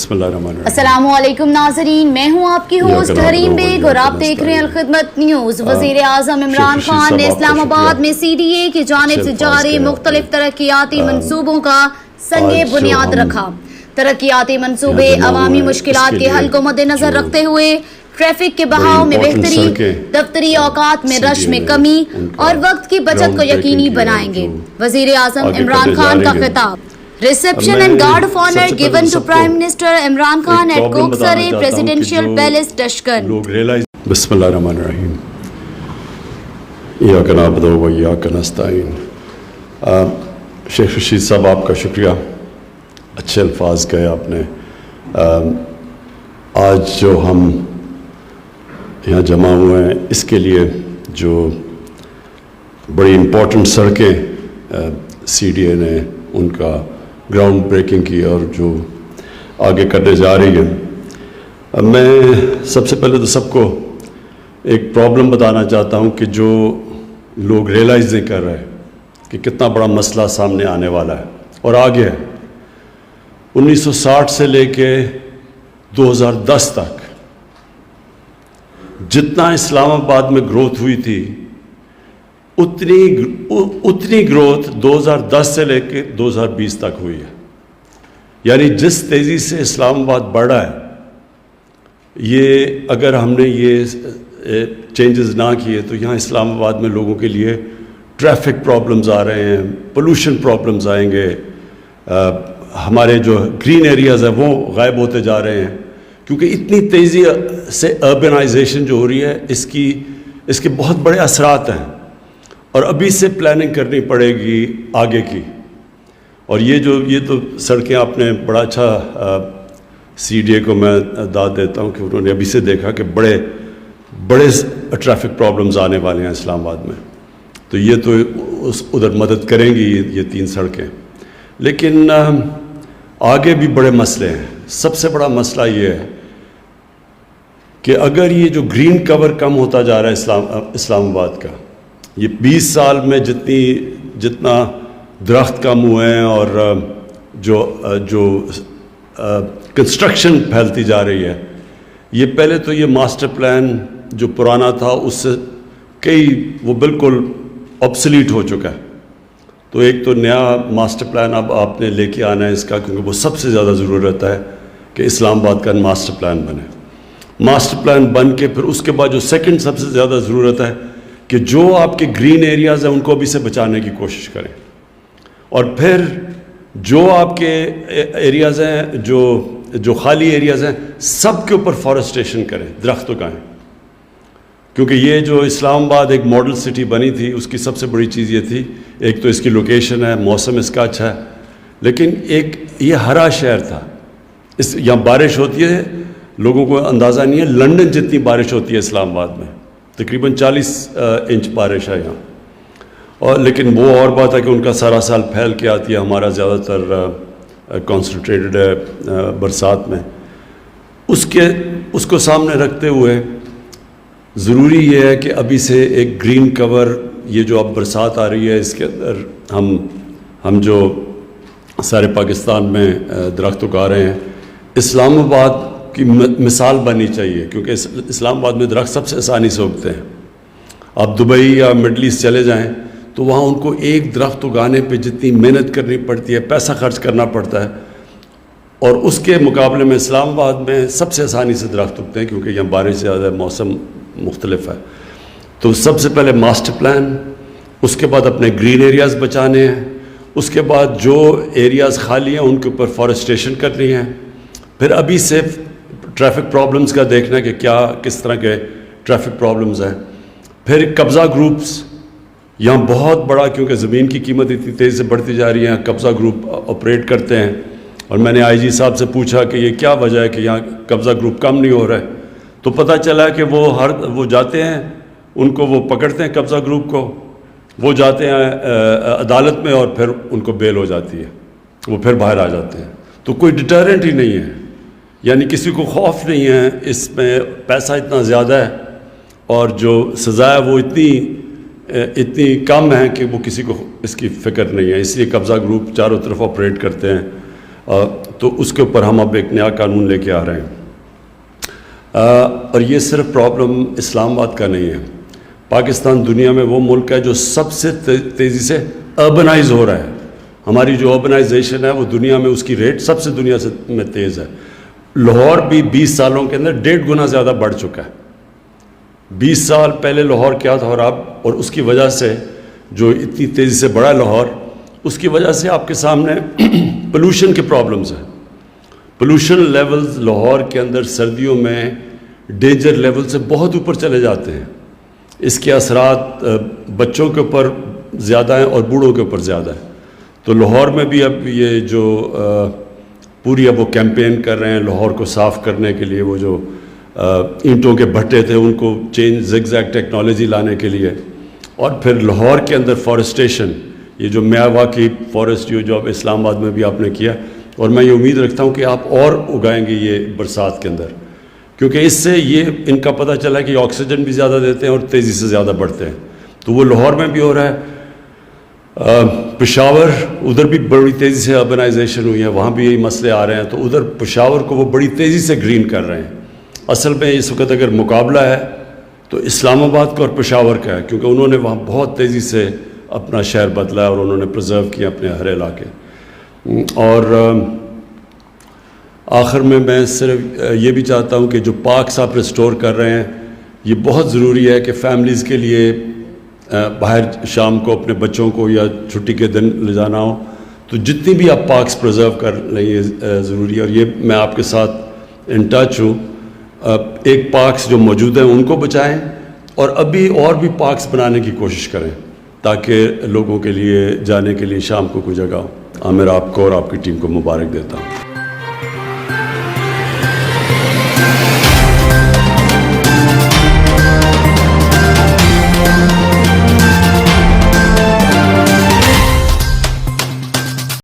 بسم اللہ الرحمن الرحیم۔ السلام علیکم ناظرین، میں ہوں آپ کی ہوسٹ حریم بیگ اور آپ دیکھ رہے ہیں الخدمت نیوز۔ وزیر اعظم عمران خان نے اسلام آباد میں CDA کی جانب سے جاری مختلف ترقیاتی منصوبوں کا سنگ بنیاد رکھا۔ ترقیاتی منصوبے عوامی مشکلات کے حل کو مد نظر رکھتے ہوئے ٹریفک کے بہاؤ میں بہتری، دفتری اوقات میں رش میں کمی اور وقت کی بچت کو یقینی بنائیں گے۔ وزیر اعظم عمران خان کا خطاب۔ Reception and guard of honor given to Prime Minister Imran Khan at Koksare Presidential Palace, Tashkent. بسم اللہ الرحمن الرحیم۔ ایاک نعبد و ایاک نستعین۔ شیخ رشید صاحب آپ کا شکریہ، اچھے الفاظ کہے آپ نے۔ آج جو ہم یہاں جمع ہوئے ہیں اس کے لیے جو بڑی امپورٹنٹ سڑکیں CDA نے ان کا گراؤنڈ بریکنگ کی اور جو آگے کرنے جا رہی ہے، میں سب سے پہلے تو سب کو ایک پرابلم بتانا چاہتا ہوں کہ جو لوگ ریئلائز نہیں کر رہے کہ کتنا بڑا مسئلہ سامنے آنے والا ہے اور آگے ہے۔ 1960 سے لے کے 2010 تک جتنا اسلام آباد میں گروتھ ہوئی تھی اتنی گروتھ 2010 سے لے کے 2020 تک ہوئی ہے۔ یعنی جس تیزی سے اسلام آباد بڑھ رہا ہے، یہ اگر ہم نے یہ چینجز نہ کیے تو یہاں اسلام آباد میں لوگوں کے لیے ٹریفک پرابلمز آ رہے ہیں، پولوشن پرابلمز آئیں گے، ہمارے جو گرین ایریاز ہیں وہ غائب ہوتے جا رہے ہیں، کیونکہ اتنی تیزی سے اربنائزیشن جو ہو رہی ہے اس کے بہت بڑے اثرات ہیں اور ابھی سے پلاننگ کرنی پڑے گی آگے کی۔ اور یہ تو سڑکیں آپ نے بڑا اچھا CDA کو میں داد دیتا ہوں کہ انہوں نے ابھی سے دیکھا کہ بڑے ٹریفک پرابلمز آنے والے ہیں اسلام آباد میں، تو یہ تو ادھر مدد کریں گی یہ 3 سڑکیں۔ لیکن آگے بھی بڑے مسئلے ہیں۔ سب سے بڑا مسئلہ یہ ہے کہ اگر یہ جو گرین کور کم ہوتا جا رہا ہے اسلام آباد کا، یہ 20 سال میں جتنا درخت کم ہوئے ہیں اور جو کنسٹرکشن پھیلتی جا رہی ہے، یہ پہلے تو یہ ماسٹر پلان جو پرانا تھا اس سے وہ بالکل آبسلیٹ ہو چکا ہے۔ تو ایک تو نیا ماسٹر پلان اب آپ نے لے کے آنا ہے اس کا، کیونکہ وہ سب سے زیادہ ضرورت ہے کہ اسلام آباد کا ماسٹر پلان بنے۔ ماسٹر پلان بن کے پھر اس کے بعد جو سیکنڈ سب سے زیادہ ضرورت ہے کہ جو آپ کے گرین ایریاز ہیں ان کو ابھی سے بچانے کی کوشش کریں، اور پھر جو آپ کے ایریاز ہیں جو خالی ایریاز ہیں سب کے اوپر فارسٹریشن کریں، درخت اگائیں، کیونکہ یہ جو اسلام آباد ایک ماڈل سٹی بنی تھی اس کی سب سے بڑی چیز یہ تھی، ایک تو اس کی لوکیشن ہے، موسم اس کا اچھا ہے، لیکن ایک یہ ہرا شہر تھا، یہاں بارش ہوتی ہے، لوگوں کو اندازہ نہیں ہے لنڈن جتنی بارش ہوتی ہے اسلام آباد میں، تقریباً 40 انچ بارش ہے یہاں، اور لیکن وہ اور بات ہے کہ ان کا سارا سال پھیل کے آتی ہے، ہمارا زیادہ تر کانسنٹریٹڈ ہے برسات میں۔ اس کو سامنے رکھتے ہوئے ضروری یہ ہے کہ ابھی سے ایک گرین کور، یہ جو اب برسات آ رہی ہے اس کے اندر ہم جو سارے پاکستان میں درخت اگا رہے ہیں، اسلام آباد کی مثال بننی چاہیے، کیونکہ اسلام آباد میں درخت سب سے آسانی سے اگتے ہیں۔ آپ دبئی یا مڈل ایسٹ چلے جائیں تو وہاں ان کو ایک درخت اگانے پہ جتنی محنت کرنی پڑتی ہے، پیسہ خرچ کرنا پڑتا ہے، اور اس کے مقابلے میں اسلام آباد میں سب سے آسانی سے درخت اگتے ہیں کیونکہ یہاں بارش زیادہ ہے، موسم مختلف ہے۔ تو سب سے پہلے ماسٹر پلان، اس کے بعد اپنے گرین ایریاز بچانے ہیں، اس کے بعد جو ایریاز خالی ہیں ان کے اوپر فارسٹریشن کرنی ہے، پھر ابھی سے ٹریفک پرابلمز کا دیکھنا ہے کہ کس طرح کے ٹریفک پرابلمز ہیں، پھر قبضہ گروپس یہاں بہت بڑا، کیونکہ زمین کی قیمت اتنی تیزی سے بڑھتی جا رہی ہے، قبضہ گروپ آپریٹ کرتے ہیں، اور میں نے IG صاحب سے پوچھا کہ یہ کیا وجہ ہے کہ یہاں قبضہ گروپ کم نہیں ہو رہا ہے، تو پتہ چلا کہ وہ جاتے ہیں، ان کو وہ پکڑتے ہیں قبضہ گروپ کو، وہ جاتے ہیں عدالت میں اور پھر ان کو بیل ہو جاتی ہے، وہ پھر باہر آ جاتے ہیں۔ تو کوئی ڈیٹرنٹ ہی نہیں ہے، یعنی کسی کو خوف نہیں ہے، اس میں پیسہ اتنا زیادہ ہے اور جو سزا ہے وہ اتنی کم ہے کہ وہ کسی کو اس کی فکر نہیں ہے، اس لیے قبضہ گروپ چاروں طرف آپریٹ کرتے ہیں۔ تو اس کے اوپر ہم اب ایک نیا قانون لے کے آ رہے ہیں. اور یہ صرف پرابلم اسلام آباد کا نہیں ہے. پاکستان دنیا میں وہ ملک ہے جو سب سے تیزی سے اربنائز ہو رہا ہے. ہماری جو اربنائزیشن ہے وہ دنیا میں اس کی ریٹ سب سے دنیا میں تیز ہے. لاہور بھی 20 سالوں کے اندر 1.5 گنا زیادہ بڑھ چکا ہے. 20 سال پہلے لاہور کیا تھا اور اس کی وجہ سے جو اتنی تیزی سے بڑھا لاہور، اس کی وجہ سے آپ کے سامنے پولوشن کے پرابلمز ہیں. پولوشن لیولز لاہور کے اندر سردیوں میں ڈینجر لیول سے بہت اوپر چلے جاتے ہیں. اس کے اثرات بچوں کے اوپر زیادہ ہیں اور بوڑھوں کے اوپر زیادہ ہیں. تو لاہور میں بھی اب یہ جو پوری اب وہ کیمپین کر رہے ہیں لاہور کو صاف کرنے کے لیے، وہ جو اینٹوں کے بھٹے تھے ان کو چینج زگ زیگ ٹیکنالوجی لانے کے لیے، اور پھر لاہور کے اندر فارسٹیشن، یہ جو میاوا کی فارسٹ جو اب اسلام آباد میں بھی آپ نے کیا، اور میں یہ امید رکھتا ہوں کہ آپ اور اگائیں گے یہ برسات کے اندر، کیونکہ اس سے یہ ان کا پتہ چلا کہ آکسیجن بھی زیادہ دیتے ہیں اور تیزی سے زیادہ بڑھتے ہیں. تو وہ لاہور میں بھی ہو رہا ہے. پشاور ادھر بھی بڑی تیزی سے اربنائزیشن ہوئی ہے، وہاں بھی یہی مسئلے آ رہے ہیں. تو ادھر پشاور کو وہ بڑی تیزی سے گرین کر رہے ہیں. اصل میں اس وقت اگر مقابلہ ہے تو اسلام آباد کا اور پشاور کا ہے، کیونکہ انہوں نے وہاں بہت تیزی سے اپنا شہر بدلا ہے اور انہوں نے پرزرو کیا اپنے ہر علاقے. اور آخر میں صرف یہ بھی چاہتا ہوں کہ جو پارکس آپ ریسٹور کر رہے ہیں، یہ بہت ضروری ہے کہ فیملیز کے لیے باہر شام کو اپنے بچوں کو یا چھٹی کے دن لے جانا ہو تو جتنی بھی آپ پارکس پرزرو کر لیں یہ ضروری ہے. اور یہ میں آپ کے ساتھ ان ٹچ ہوں. ایک پارکس جو موجود ہیں ان کو بچائیں اور ابھی اور بھی پارکس بنانے کی کوشش کریں تاکہ لوگوں کے لیے جانے کے لیے شام کو کوئی جگہ ہو. عامر آپ کو اور آپ کی ٹیم کو مبارک دیتا ہوں.